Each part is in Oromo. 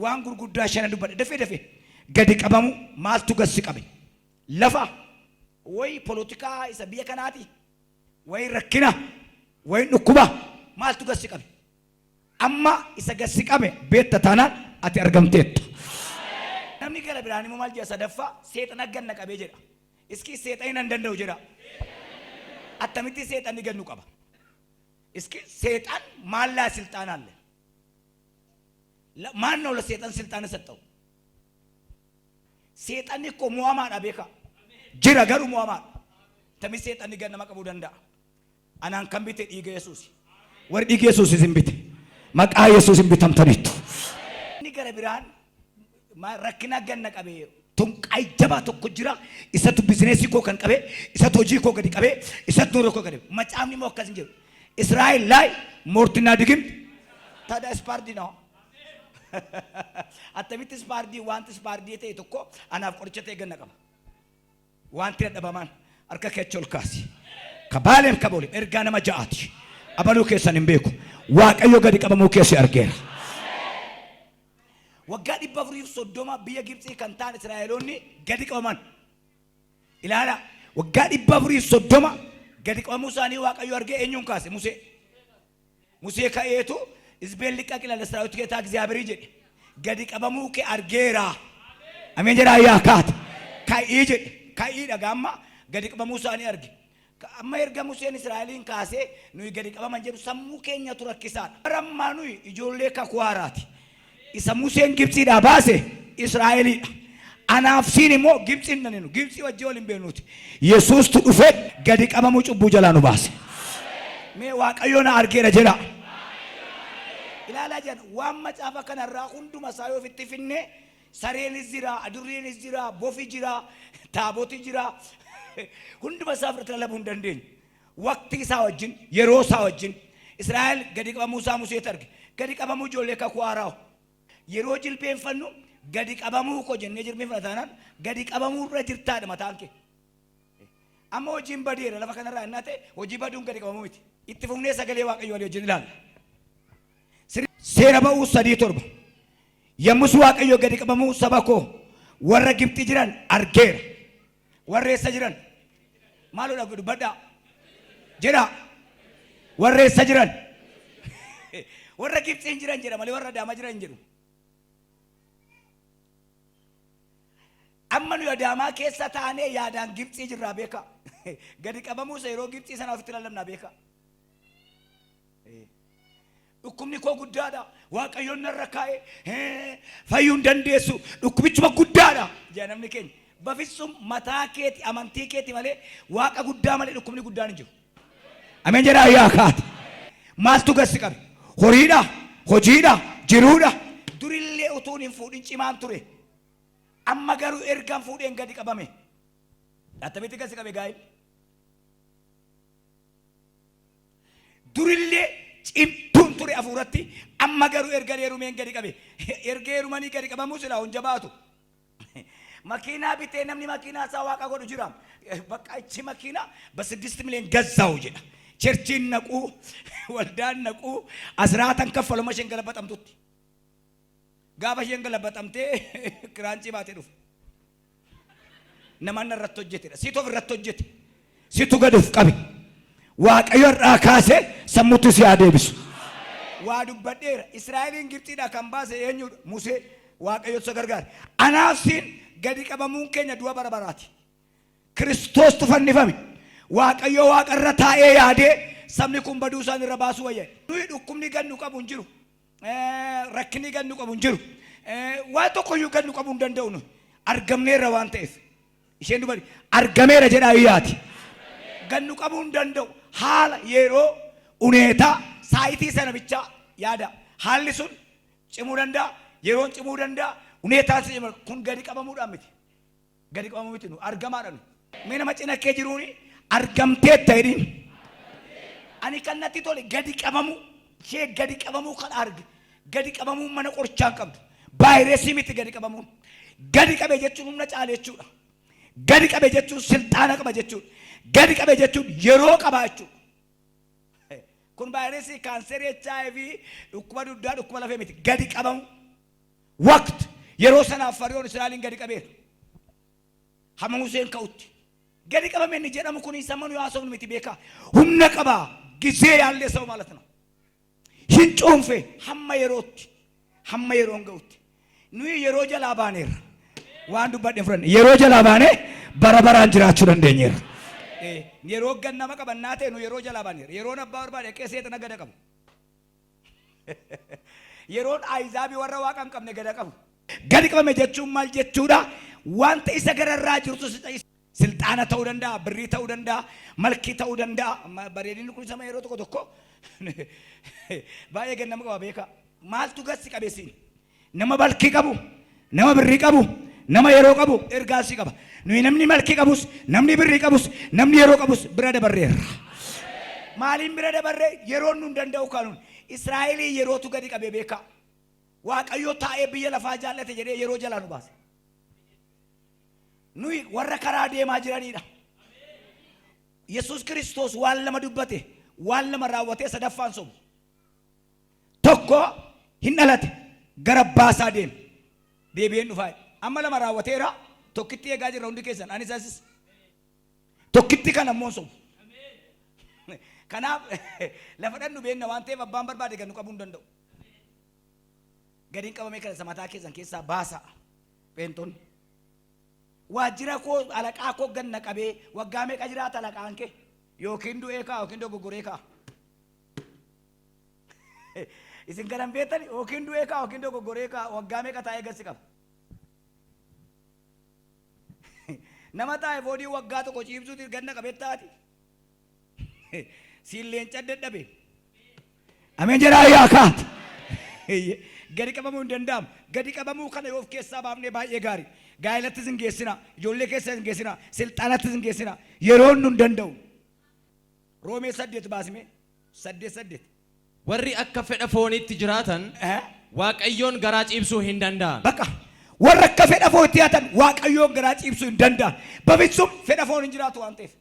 waan gurguddaa shana dubbadhe dafee gadi qabamu maaltu gassi qabe lafa way politika isa biyya kanaati way rakkina way dhukkuba maaltu gassi qabe amma isa gassi qabe beetta taanaan ati argamteetta namni gara biraani maal jedha sadaffaa seexana ganna qabee jedha iski seexana hin danda'u jedha attamitti seexanni gannu qaba iski seexan maallaa silxaanaalle ማን ነው ለሰይጣን ስልጣን ሰጠው? ሰይጣን እኮ ሙአማን አቤካ ጅራ ገሩ ሙአማን ተሚ ሰይጣን ገነማ ቀቡ ደንዳ አናን ከምቢተ ዲገ ኢየሱስ ወር ዲገ ኢየሱስ ዝምቢተ መቃ ኢየሱስ ዝምቢተም ተሪቱ ንገረ ብራን ማረክና ገነ ቀበ ቱንቃይ ጀባ ተኩ ጅራ ኢሰቱ ቢዝነስ ኮ ከን ቀበ ኢሰቱ ጂ ኮ ገዲ ቀበ ኢሰቱ ኑሮ ኮ ገዲ መጫምኒ ሞከስ እንጂ እስራኤል ላይ ሞርትና ድግም ታዳ ስፓርዲ ነው attamitti spardi wanti spardi te tokko anaaf qorichate ganna qaba wanti dhabaman arka kechol kasi kabalem kabole erga nama jaati abalu kesan imbeku waaqayyo gadi qabamu kesi argeera wagga dibafriif soddoma biya gibxi kan taan israelonni gadi qabaman ilala wagga dibafriif soddoma gadi qabamu sani waaqayyo arge enyun kasi muse kaetu izbel liqaqila ለሰራዊት ጌታ እግዚአብሔር ይጀ ገዲ ቀበሙከ አርጌራ አሜን ጀራ ያካት ካይ ደጋማ ገዲ ቀበሙ ሳኒ አርጌ አማ ኤርጋ ሙሴን እስራኤልን ካሴ ኑይ ገዲ ቀበማን ጀሩ ሰሙ ኬኛ ቱረክሳን ረማኑ ኢጆሌ ካኳራቲ ኢሳ ሙሴን ግብጽ ዳባሴ እስራኤል አናፍሲን ሞ ግብጽ ነን ነው ግብጽ ወጆልን በኑት ኢየሱስ ቱዱፈ ገዲ ቀበሙ ጩቡ ጀላኑ ባሴ ሜ ዋቀዮና አርጌራ ጀራ ilala jan wamma chafa kana ra hundu masayo fittifine sareni zira adureni zira bofi jira taboti jira hundu masafra talabun dandin waqti sawajin yero sawajin israel gadi qaba musa muse targe gadi qaba mu jolle ka kwaraw yero jilben fannu gadi qaba mu ko jenne jirme fatanan gadi qaba mu ra jirta da matanke amma wajin badira lafa kana ra annate waji badun gadi qaba mu miti ittifumne sagale waqayo wali jinilal seera ba'uu sadii torba yommus waaqayyo gadi qabamuu saba koo warra Gibxi jiran argeera warra eessa jiran maaludha dubbadhaa jira warra eessa jiran warra Gibxi jiran jira malee warra Adaamaa jiran jiru amma nu Adaamaa keessa taanee yaadaan Gibxi jirraa beeka gadi qabamuu seeroo Gibxi sana ofitti lallabnaa beeka dhukkubni koo guddaadha waaqayyoon narra kaa'e fayyuun dandeessu dhukkubichuma guddaadha jaa namni keenya bafisum mataa keeti amantii keeti malee waaqa guddaa malee dhukkubni guddaan hin jiru ameen jedhaa yaa kaati maaltu gassi qabe horiidha hojiidha jiruudha durillee utuun hin fuudhin cimaan ture amma garuu ergaan fuudheen gadi qabame attamitti gassi qabe gaa'il durillee cimtuun ture afuuratti amma garuu ergareerumeen gadi qabe ergeerumanii gadi qabamu sila hunjabaatu makiinaa bitee namni makiinaa isaa waaqa godhu jira bakka ichi makiinaa በ6 ሚሊዮን ገዛው jedha ቸርቺን ነቁ ወልዳን ነቁ አስራተን ከፈሉ መሸን ገለበጠምቱት ጋባ ሸን ገለበጠምቴ ክራንቺ ባቴ ዱፍ ነማን ረቶ ጀቴ ሲቶ ረቶ ጀቴ ሲቱ ገድፍ ቀቢ waaqayyo raakaase sammutti si adeebisu waa dubbadheera israa'eliin gibxiidha kan baase eenyu musee waaqayyo isa gargaare anaafsiin gadi qabamuun keenya du'a bara baraati kiristoos tufannifame waaqayyo waaqarra taa'ee yaadee sabni kun baduu isaan irra baasuu wayya nuyi dhukkubni gannu qabu hin jiru rakkinni gannu qabu hin jiru waan tokkoyyuu gannu qabu hin danda'u nu argamneerra waan ta'eef isheen dubari argameera jedhaa iyyaati gannu qabu hin danda'u haala yeroo uneetaa saayitii sana bicha yaada haalli sun cimuu danda'a yeroon cimuu danda'a uneetaan cimuu kun gadi qabamuudhaan miti gadi qabamuu miti nu argamaadhaan mee nama cina kee jiruuni argamtee ta'edhiin ani kan natti tole gadi qabamu shee gadi qabamu kan arge gadi qabamu mana qorichaan qabdu vaayirasii miti gadi qabamu gadi qabe jechuun humna caale jechuudha gadi qabe jechuun silxaana qaba jechuudha gadi qabe jechuun yeroo qaba jechuudha kun vaayirasii kaanserii HIV dhukkuba duddaa dhukkuba lafee miti gadi qabamu waqt yeroo sanaaf Fariyoon Israa'eliin gadi qabeera. Hamma Museen ka'utti gadi qabame inni jedhamu kun samanu yaasofnu miti beekaa. Humna qabaa gisee yaallee ሰው ማለት ነው. hin cuunfe hamma yerootti hamma yeroon ga'utti nuyi yeroo jalaa baaneera. waan dubbadhe furan yeroo jalaa baanee bara baraan jiraachuu dandeenyeera. yeroo gannama qabannaa ta'e nu yeroo jalaa baaneera. yeroon abbaa barbaade qeeseetana gada qabu. yeroon aayizaabii warra waaqa hin qabne gada qabu. gadi qabame jechuun maal jechuudha? wanta isa gararraa jirtu silxaana ta'uu danda'a, birrii ta'uu danda'a, malkii ta'uu danda'a. bareedinni kun sama yeroo tokko tokko baay'ee gannama qaba beekaa. maaltu gassi qabeessiin? nama malkii qabu, nama birrii qabu, nama yeroo qabu ergaasi qaba. nuyi namni malkii qabus, namni birrii qabus, namni yeroo qabus bira dabarreerra. maaliin bira dabarree? yeroon nun danda'u kanuun. Israa'elii yerootu gadi qabe beekaa. Waaqayyo taa'ee biyya lafaa jaallate jedhee yeroo jalaa nu baase. nuyi warra karaa deemaa jiranidha. Yesuus Kiristoos waan lama dubbate, waan lama raawwatee sadaffaan sobu. tokko hin dhalate gara baasaa deeme. deebi'een dhufaa. amma lama raawwateera. tokkitti eegaa jirra hundi keessan. anis asis tokkitti kan ammoo sobu. kanaaf lafa dhannu beenna waan ta'eef abbaan barbaade gannu qabuu hin danda'u. gadiin qabamee kana samataa keessan keessaa baasa. peentoonni waajjira koo alaqaa koo ganna qabee waggaa meeqa jiraata alaqaan kee? yookiin du'ee kaa yookiin dogoggoree kaa? isin garan beektani yookiin du'ee kaa yookiin dogoggoree kaa waggaa meeqa taa'ee gassi qaba? nama taa'e foodii waggaa tokko ciibsuuti ganna qabee taati. siin leenca dadhabe. ameen jedhaa yaa kaat. gadi qabamuu hin danda'amu. gadi qabamuu kana yoo of keessaa baafnee baay'ee gaarii. gaa'elattis hin geessina, ijoollee keessa hin geessina, silxaanattis hin geessina. yeroon nu hin danda'u. roomee 8 baasime 8:8. warri akka fedha fooniitti jiraatan waaqayyoon garaa ciibsuu hin danda'an. bakka warra akka fedha fooniitti jiraatan waaqayyoon garaa ciibsuu hin danda'an. bafisum fedha foon hin jiraatu waan ta'eef.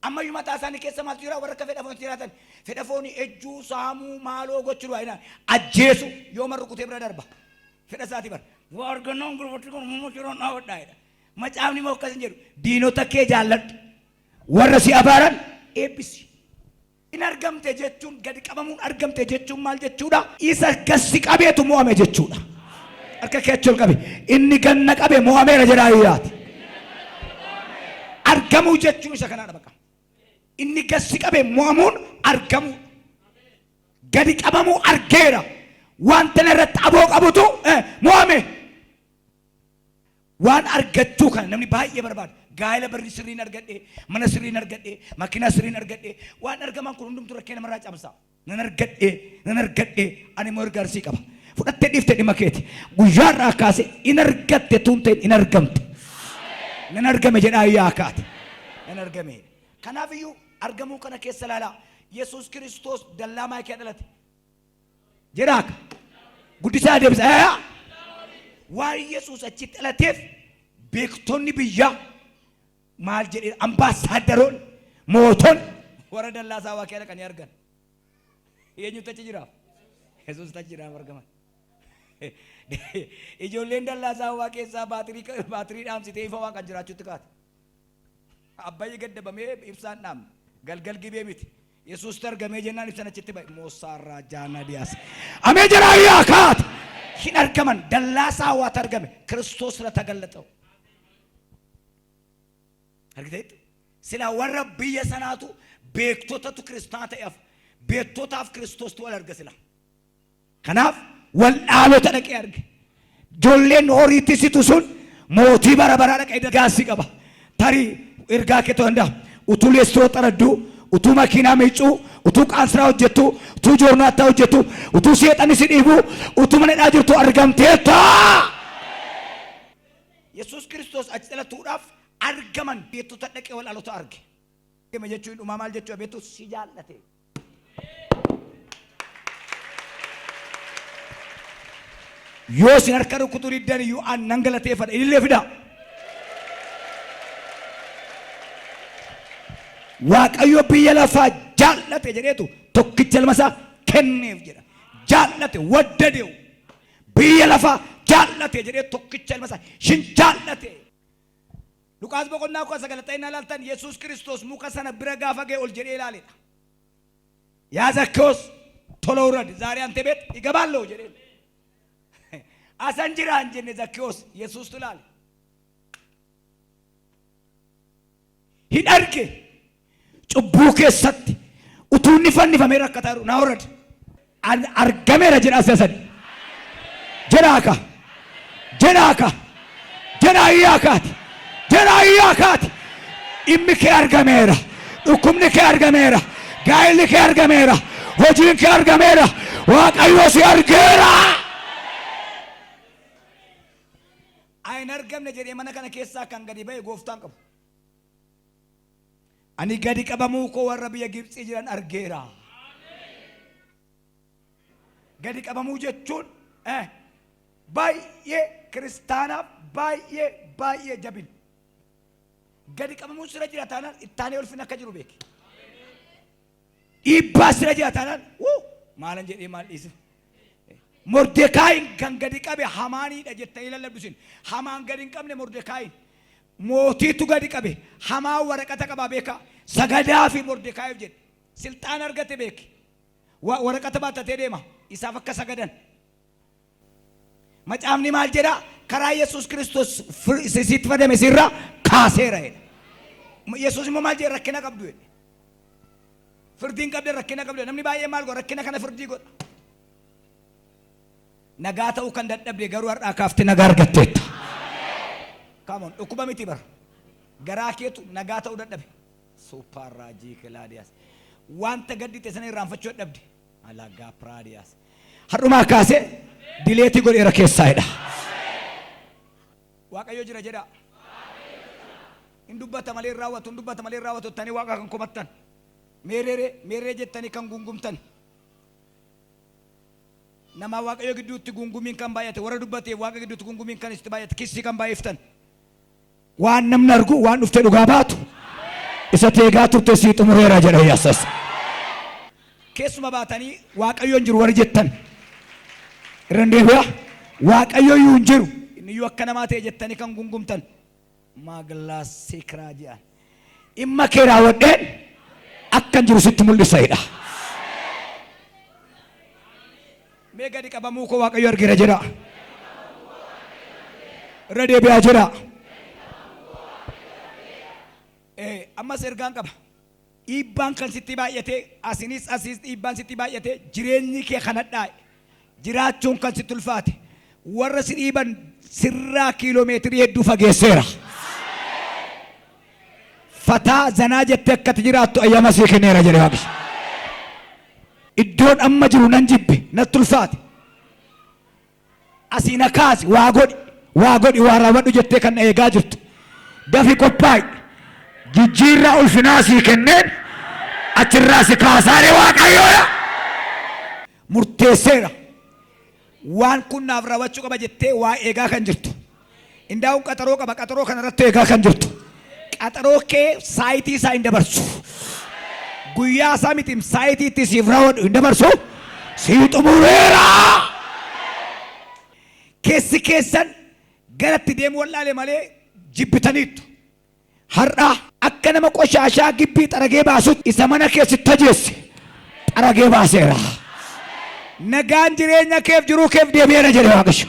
ammayyuu mataa isaanii keessa maaltu jira? warra akka fedha fooniitti jiraatan fedha foonii ejjuu, saamuu, maaloo gochuu waayinaan ajjeesu yoo marrukutee bira darba. fedha isaati bara. wargannoon gurbatti kun mummu jiroon dhaawwadhaa'edha. macaafni moo akkas hin jedhu? diinota kee jaalladhu, warra si abaaran eebbisi. in argamte jechuun gadi qabamuun argamte jechuun maal jechuudha? isa gassi qabeetu mo'ame jechuudha. harka keechuun qabe inni ganna qabe mo'ameera jedhaa hiyyaati. argamuu jechuun isa kanaadha baqa. inni gassi qabe mo'amuun argamuu. gadi qabamuu argeera. wanta irratti aboo qabutu mo'ame. waan argachuu kana namni baay'ee barbaada. gaa'ela barri sirriin argadhe, mana sirriin argadhe, makiinaa sirriin argadhe. waan argaman kun hundumtu rakkee namarraa cabsa. nan argadhe ani immoo ergaarsii qaba. fudhattee dhiiftee dhimma keeti. guyyaarraa kaase in argatte tuunteen in argamte. nan argame jedhaa yaa kaate. nan argame. kanaaf iyyuu argamuu kana keessa ilaalaa. Yesuus Kiristoos dallaa maayikee dhalate. jedhaaka guddisaa deebisa. waan Yesuus achitti dhalateef beektonni biyyaa maal jedhee ambaasaaderoon mooton warra dallaa isaa waaqee dhaqanii argan. eenyutu achi jiraaf? Yesuus achi jiraaf argaman. ijoolleen dallaa isaa waaqessaa baatirii dhaamsitee ifa waaqan jiraachuutti kaate. abbayyi gaddabamee ibsaan dhaamne galgal gibee miti. Yesuus argamee jennaan ibsan achitti ba'e. moosaarraa jaana diyaas. amee jiraa yaa kaate. hin argaman dallaa isaa waat argame Kiristoos irra tagallaxaw. argiteetti sila warra biyya sanaatu beektotatu kiristaana ta'eef beektotaaf Kiristoostu wal arga sila. kanaaf wal dhaalota dhaqee arge. ijoolleen horiitti situ sun mootii bara baraa dhaqee gaasii qaba. tarii ergaa kee ta'uu danda'a. utuu leessoo xaradduu, utuu makiinaa miicuu, utuu qaansiraa hojjettu, utuu joornaattaa hojjettu, utuu seexanni si dhiibu, utuu manadhaa jirtu argamteetta. Yesuus Kiristoos achi dhalatuudhaaf argaman beektota dhaqee wal dhaalota arge. Gama jechuun dhumaa maal jechuu beektu si jaallate. yoo sin harka rukutuu diddan iyyuu aannan galateeffadha. ilillee fida. waaqayyo biyya lafaa jaallate jedheetu tokkicha ilma isaa kenneef jedha. jaallate waddadeewu biyya lafaa jaallate jedhee tokkicha ilma isaa shin jaallate. Luqaas boqonnaa 19 ilaaltan Yesuus Kiristoos muka sana bira gaafa ga'e ol jedhee ilaaledha. yaa Zakkewoos tola ውረድ ዛሬ አንተ ቤት ይገባለሁ jedhee asan jiraan jenne Zakkewoos Yesuus ilaale. hin arge cubbuu keessatti utuu inni fannifamee rakkataa jiru naa ውረድ argameera jedha asasani jedhaaka jedhaayyaakaati dhimmi kee argameera dhukkubni kee argameera gaa'illi kee argameera hojiin kee argameera Waaqayyo si argeera. Ayin argamne jedhee mana kana keessaa kan gadi ba'e gooftaan qabu. Ani gadi qabamuu koo warra biyya Gibxii jiran argeera. Gadi qabamuu jechuun baay'ee kiristaanaaf baay'ee jabin. Gadi qabamuu sira jira taanaan ittaanee ulfina akka jiru beeki. Dhiibbaa sira jira taanaan maalan jedhee maal dhiise. Mordekaayin kan gadi qabe Hamaaniidha jettanii lallabdusin. Hamaan gadi hin qabne Mordekaayin. Mootiitu gadi qabe. Hamaan waraqata qabaa beeka. Sagadaa fi Mordekaayiif jedhe. Silxaan argate beeki. Waraqata baattatee deema. Isaaf akka sagadan. Macaafni maal jedha? Karaa Yesuus Kiristoos sitti fadame sirraa kaaseera jedha. Yesuus immoo maal jedha? Rakkina qabdu jedhe. Firdiin qabde rakkina qabde. Namni baay'ee maal godha? Rakkina kana firdii godha. Nagaa ta'uu kan dadhabde garuu har'aa kaaftee nagaa argatteetta. Come on, dhukkuba miti bara. Garaa keetu nagaa ta'uu dadhabe. Super raajii kilaadiyaas. Wanta gaddite sana irraanfachuu dadhabde. Alagaa praadiyaas. Har'umaa kaasee dileetii godheera keessaayidha. Waaqayyo jira jedha. Hin dubbata malee raawwatu tanii waaqa kan komattan. Meeree jettanii kan gungumtan. Nama Waaqayyo gidduutti gungumiin kan baay'ate warra dubbateef waaqa gidduutti gungumiin kan itti baay'ate kissi kan baay'iftan. Waan namni argu waan dhuftee dhugaa baatu isa teegaa turte sii xumureera jedha Yesuus. Keessuma baatanii Waaqayyoon jiru warri jettan. Irra deebi'a Waaqayyo iyyuu hin jiru inni iyyuu akka namaa ta'e jettanii kan gungumtan. Maaglaas seekiraa jedhan. Dhimma kee raawwadheen akkan jiru sitti mul'isaidha. Mee gadi qabamuu koo Waaqayyo argeera jedha. Irra deebi'aa jedha. Ammas ergaan qaba. Dhiibbaan kan sitti baay'ate asinis dhiibbaan sitti baay'ate jireenyi kee kanadhaa jiraachuun kan sitti ulfaate warra si dhiiban sirraa kiiloomeetirii hedduu fageesseera. Fataa zanaa jettee akkati jiraattu ayyaama sii kenneera jedhe Waaqayyo. Iddoon amma jiru nan jibbe natti ulfaate. Asii na kaasi waa godhi waa raawwadhu jettee kan eegaa jirtu. Dafi qophaa'i. Jijjiirraa ulfinaa sii kenneen achirraa si kaasaare Waaqayyoodha. Murteesseera. Waan kun naaf raawwachuu qaba jettee waa eegaa kan jirtu. Indaa'uun qaxaroo qaba qaxaroo kanarratti eegaa kan jirtu. Qaxaroo kee saayitii isaa hin dabarsu. Guyyaa isaa miti saayitiitti siif raawwadhu hin dabarsu. Sii xumureera. Keessi keessan garatti deemu wallaale malee jibbitaniittu. Har'aa akka nama qoshaashaa gibbii xaragee baasutti isa mana keessatti tajeesse xaragee baaseera. Nagaan jireenya keef jiruu keef deebi'eera jedhe Waaqayyo.